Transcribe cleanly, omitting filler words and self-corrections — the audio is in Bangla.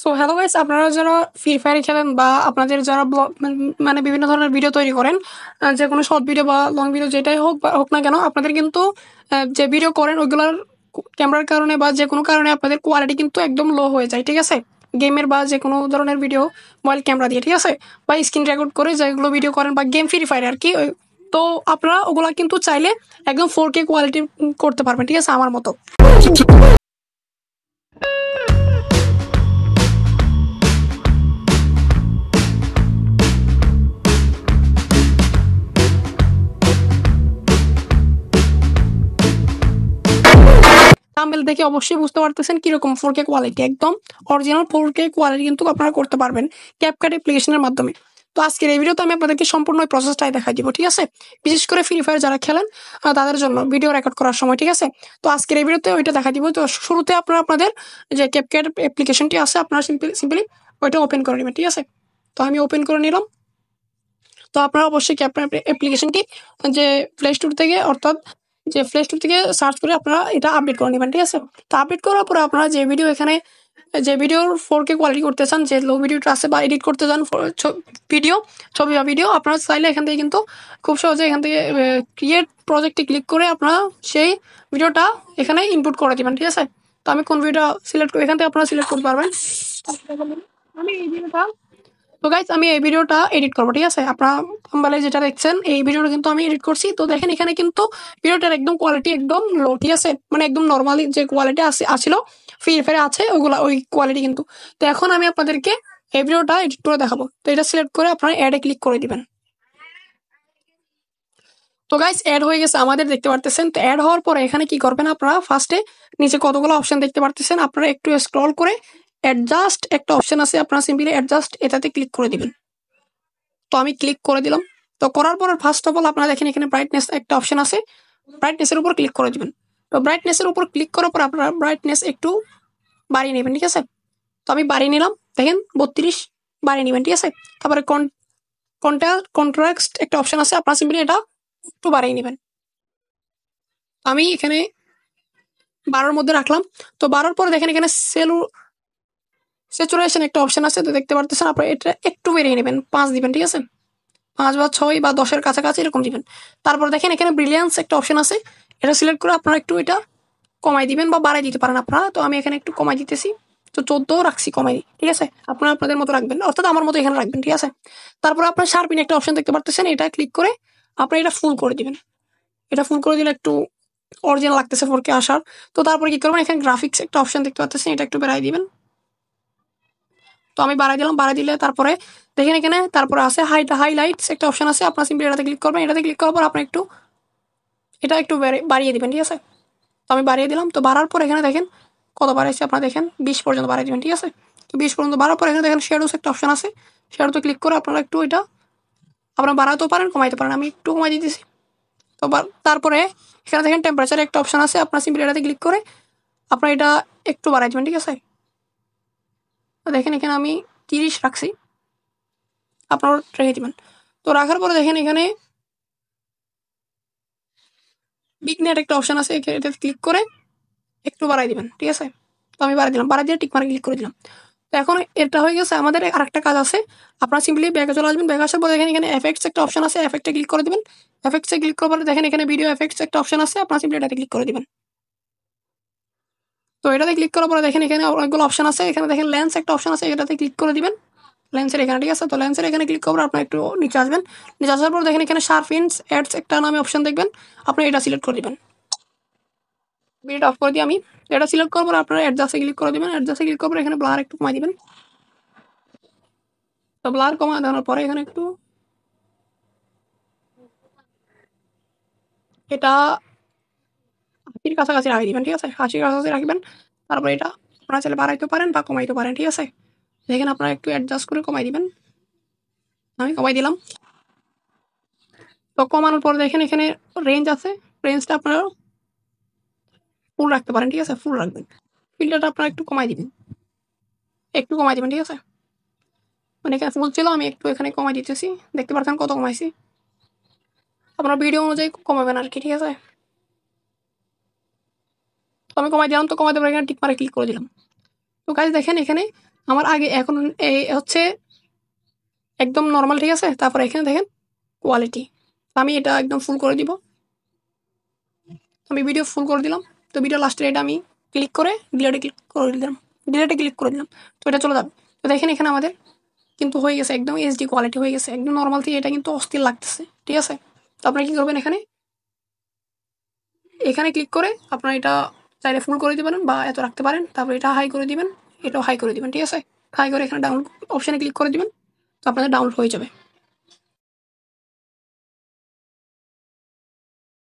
সো হ্যালো গাইস, আপনারা যারা ফ্রি ফায়ার খেলেন বা আপনাদের যারা ব্লগ মানে বিভিন্ন ধরনের ভিডিও তৈরি করেন, যে কোনো শর্ট ভিডিও বা লং ভিডিও যেটাই হোক বা হোক না কেন, আপনাদের কিন্তু যে ভিডিও করেন ওইগুলোর ক্যামেরার কারণে বা যে কোনো কারণে আপনাদের কোয়ালিটি কিন্তু একদম লো হয়ে যায়, ঠিক আছে? গেমের বা যে কোনো ধরনের ভিডিও মোবাইল ক্যামেরা দিয়ে, ঠিক আছে, বা স্ক্রিন রেকর্ড করে যেগুলো ভিডিও করেন বা গেম ফ্রি ফায়ার আর কি, তো আপনারা ওগুলা কিন্তু চাইলে একদম 4K কোয়ালিটি করতে পারবেন, ঠিক আছে, আমার মতো। থাম্বনেল দেখে অবশ্যই বুঝতে পারতেছেন কিরকম 4K কোয়ালিটি, একদম অরিজিনাল 4K কোয়ালিটি কিন্তু আপনারা করতে পারবেন ক্যাপকাট অ্যাপ্লিকেশনের মাধ্যমে। তো আজকের এই ভিডিওতে আমি আপনাদেরকে সম্পূর্ণ ওই প্রসেসটাই দেখাই দিব, ঠিক আছে? বিশেষ করে ফ্রি ফায়ার যারা খেলেন তাদের জন্য ভিডিও রেকর্ড করার সময়, ঠিক আছে? তো আজকের এই ভিডিওতে ওইটা দেখা দিব। তো শুরুতে আপনারা আপনাদের যে ক্যাপকাট অ্যাপ্লিকেশনটি আছে আপনারা সিম্পলি ওইটা ওপেন করে নেবেন, ঠিক আছে? তো আমি ওপেন করে নিলাম। তো আপনারা অবশ্যই ক্যাপকাট অ্যাপ্লিকেশনটি যে প্লে স্টোর থেকে, অর্থাৎ যে প্লে স্টোর থেকে সার্চ করে আপনারা এটা আপডেট করে নেবেন, ঠিক আছে? তো আপডেট করার পরে আপনারা যে ভিডিও এখানে যে ভিডিওর 4K কোয়ালিটি করতে চান, যে লো ভিডিওটা আছে বা এডিট করতে চান ভিডিও, ছবি বা ভিডিও, আপনারা চাইলে এখান থেকে কিন্তু খুব সহজে এখান থেকে ক্রিয়েট প্রজেক্টে ক্লিক করে আপনারা সেই ভিডিওটা এখানে ইনপুট করে দিবেন, ঠিক আছে? তো আমি কোন ভিডিওটা সিলেক্ট করি, এখান থেকে আপনারা সিলেক্ট করতে পারবেন। আমি এই ভিডিওটা, তো গাইজ আমি এই ভিডিওটা এডিট করবো, ঠিক আছে? আপনারা থাম্বনেলে যেটা দেখছেন এই ভিডিওটা কিন্তু আমি এডিট করছি। তো দেখেন এখানে কিন্তু ভিডিওটার একদম কোয়ালিটি একদম লো, ঠিক আছে, মানে একদম নর্মালি যে কোয়ালিটি আসছিল ফ্রি ফায়ারে আছে ওগুলা ওই কোয়ালিটি কিন্তু। তো এখন আমি আপনাদেরকে এই ভিডিওটা এডিট করে দেখাবো। তো এটা সিলেক্ট করে আপনারা অ্যাডে ক্লিক করে দিবেন। তো গাইস অ্যাড হয়ে গেছে আমাদের, দেখতে পারতেছেন। তো অ্যাড হওয়ার পরে এখানে কি করবেন, আপনারা ফার্স্টে নিচে কতগুলো অপশন দেখতে পারতেছেন, আপনারা একটু স্ক্রল করে অ্যাডজাস্ট একটা অপশন আছে, আপনারা সিম্পলি অ্যাডজাস্ট এটাতে ক্লিক করে দিবেন। তো আমি ক্লিক করে দিলাম। তো করার পর ফার্স্ট অফ অল আপনারা দেখেন এখানে ব্রাইটনেস একটা অপশন আছে, ব্রাইটনেসের উপর ক্লিক করে দিবেন। তো ব্রাইটনেসের উপর ক্লিক করার পর আপনারা ব্রাইটনেস একটু বাড়িয়ে নেবেন, ঠিক আছে? তো আমি বাড়িয়ে নিলাম, দেখেন 32 বাড়িয়ে নেবেন, ঠিক আছে? তারপরে কন্ট্রাক্ট একটা অপশন আছে, আপনারা সিম্পলি এটা একটু বাড়িয়ে নেবেন। আমি এখানে 12-র মধ্যে রাখলাম। তো 12-র পরে দেখেন এখানে স্যাচুরেশন একটা অপশন আছে, তো দেখতে পারতেছেন, আপনারা এটা একটু বেরিয়ে নেবেন, 5 দিবেন, ঠিক আছে? 5 বা 6 বা 10-এর কাছাকাছি এরকম দিবেন। তারপর দেখেন এখানে ব্রিলিয়ান্স একটা অপশন আছে, এটা সিলেক্ট করে আপনারা একটু এটা কমাই দিবেন বা বাড়াই দিতে পারেন আপনারা। তো আমি এখানে একটু কমাই দিতেছি। তো 14 রাখছি, কমাই, ঠিক আছে? আপনারা আপনাদের মতো রাখবেন, অর্থাৎ আমার মতো এখানে রাখবেন, ঠিক আছে? তারপর আপনার শার্পিন একটা অপশন দেখতে পারতেছেন, এটা ক্লিক করে আপনারা এটা ফুল করে দিবেন। এটা ফুল করে দিলে একটু অরিজিনাল লাগতেছে 4K আসার। তো তারপরে কি করবেন, এখানে গ্রাফিক্স একটা অপশন দেখতে পাচ্ছেন, এটা একটু বাড়াই দিবেন। তো আমি বাড়াই দিলাম, বাড়াই দিলে তারপরে দেখেন এখানে তারপরে আছে হাইলাইটস একটা অপশন আছে, আপনার সিম্পলি এটাতে ক্লিক করবেন। এটাতে ক্লিক করার পর আপনি একটু এটা একটু বাড়িয়ে দিবেন, ঠিক আছে? তো আমি বাড়িয়ে দিলাম। তো বাড়ার পর এখানে দেখেন কত বাড়াইছে, আপনারা দেখেন 20 পর্যন্ত বাড়িয়ে দিবেন, ঠিক আছে? তো 20 পর্যন্ত বাড়ার পর এখানে দেখেন শ্যাডোস একটা অপশন আছে, শ্যাডোতে ক্লিক করে আপনারা একটু এটা আপনারা বাড়াতেও পারেন, কমাইতে পারেন। আমি একটু কমাই দিতেছি। তো তারপরে এখানে দেখেন টেম্পারেচার একটা অপশন আছে, আপনার সিম্পলি এটাতে ক্লিক করে আপনারা এটা একটু বাড়াই দিবেন, ঠিক আছে? তো দেখেন এখানে আমি 30 রাখছি, আপনারা রেখে দিবেন। তো রাখার পরে দেখেন এখানে বিগনেট একটা অপশন আছে, এটাতে ক্লিক করে একটু বাড়াই দিবেন, ঠিক আছে? তো আমি বাড়াই দিলাম, বাড়াই দিয়ে টিক মার্কে ক্লিক করে দিলাম। তো এখন এটা হয়ে গেছে। আমাদের আরেকটা কাজ আছে, আপনারা সিম্পলি ব্যাকে চলে আসবেন। ব্যাকে আসার পর দেখেন এখানে এফেক্টস একটা অপশন আছে, এফেক্টে ক্লিক করে দিবেন। এফেক্টসে ক্লিক করার পরে দেখেন এখানে ভিডিও এফেক্টস একটা অপশন আছে, আপনারা সিম্পলি এটাতে ক্লিক করে দিবেন। তো এটাতে ক্লিক করার পরে দেখেন এখানে অনেকগুলো অপশন আছে, এখানে দেখেন লেন্স একটা অপশন আছে, এটাতে ক্লিক করে দিবেন। লেন্সের এখানে, ঠিক আছে? তো লেন্সের এখানে ক্লিক করার পর আপনার একটু নিচে আসবেন। নিচে আসার পর দেখেন এখানে শার্পিনস অ্যাডস একটা নামে অপশন দেখবেন, আপনি এটা সিলেক্ট করে দিবেন। ভিডিওটা অফ করে দিই আমি। এটা সিলেক্ট করার পর আপনারা অ্যাডজাস্টে ক্লিক করে দিবেন। অ্যাডজাস্টে ক্লিক করার পর এখানে ব্লার একটু কমাই দিবেন। তো ব্লার কমা দেওয়ার পরে এখানে একটু এটা 80-র কাছাকাছি রাখি দিবেন, ঠিক আছে? 80-র কাছাকাছি রাখবেন। তারপর এটা আপনারা চাইলে বাড়াইতে পারেন বা কমাইতে পারেন, ঠিক আছে? দেখেন আপনারা একটু অ্যাডজাস্ট করে কমাই দিবেন। আমি কমাই দিলাম। তো কমানোর পর দেখেন এখানে রেঞ্জ আছে, রেঞ্জটা আপনারা ফুল রাখতে পারেন, ঠিক আছে? ফুল রাখবেন। ফিল্টারটা আপনারা একটু কমাই দিবেন, একটু কমাই দিবেন, ঠিক আছে? মানে এখানে ফুল ছিল, আমি একটু এখানে কমাই দিতেছি। দেখতে পাচ্ছেন কত কমাইছি। আপনার ভিডিও অনুযায়ী কমাবেন আর কি, ঠিক আছে? তো আমি কমাই দিলাম। তো কমাতে পারে এখানে টিক মারে ক্লিক করে দিলাম। তো গাইজ দেখেন এখানে আমার আগে এখন এই হচ্ছে একদম নর্মাল, ঠিক আছে। তারপর এখানে দেখেন কোয়ালিটি, আমি এটা একদম ফুল করে দিব। আমি ভিডিও ফুল করে দিলাম। তো ভিডিও লাস্টের এটা আমি ক্লিক করে ডিলেটে ক্লিক করে দিলাম। তো এটা চলে যাবে। তো দেখেন এখানে আমাদের কিন্তু হয়ে গেছে একদম এইচডি কোয়ালিটি হয়ে গেছে, একদম নর্মাল থেকে এটা কিন্তু অস্থির লাগতেছে, ঠিক আছে। তো আপনারা কি করবেন, এখানে এখানে ক্লিক করে আপনারা এটা চাইলে ফুল করে দিবেন বা এত রাখতে পারেন। তারপর এটা হাই করে দিবেন, এটাও হাই করে দিবেন, ঠিক আছে। হাই করে এখানে ডাউনলোড অপশানে ক্লিক করে দিবেন। তো আপনাদের ডাউনলোড হয়ে যাবে।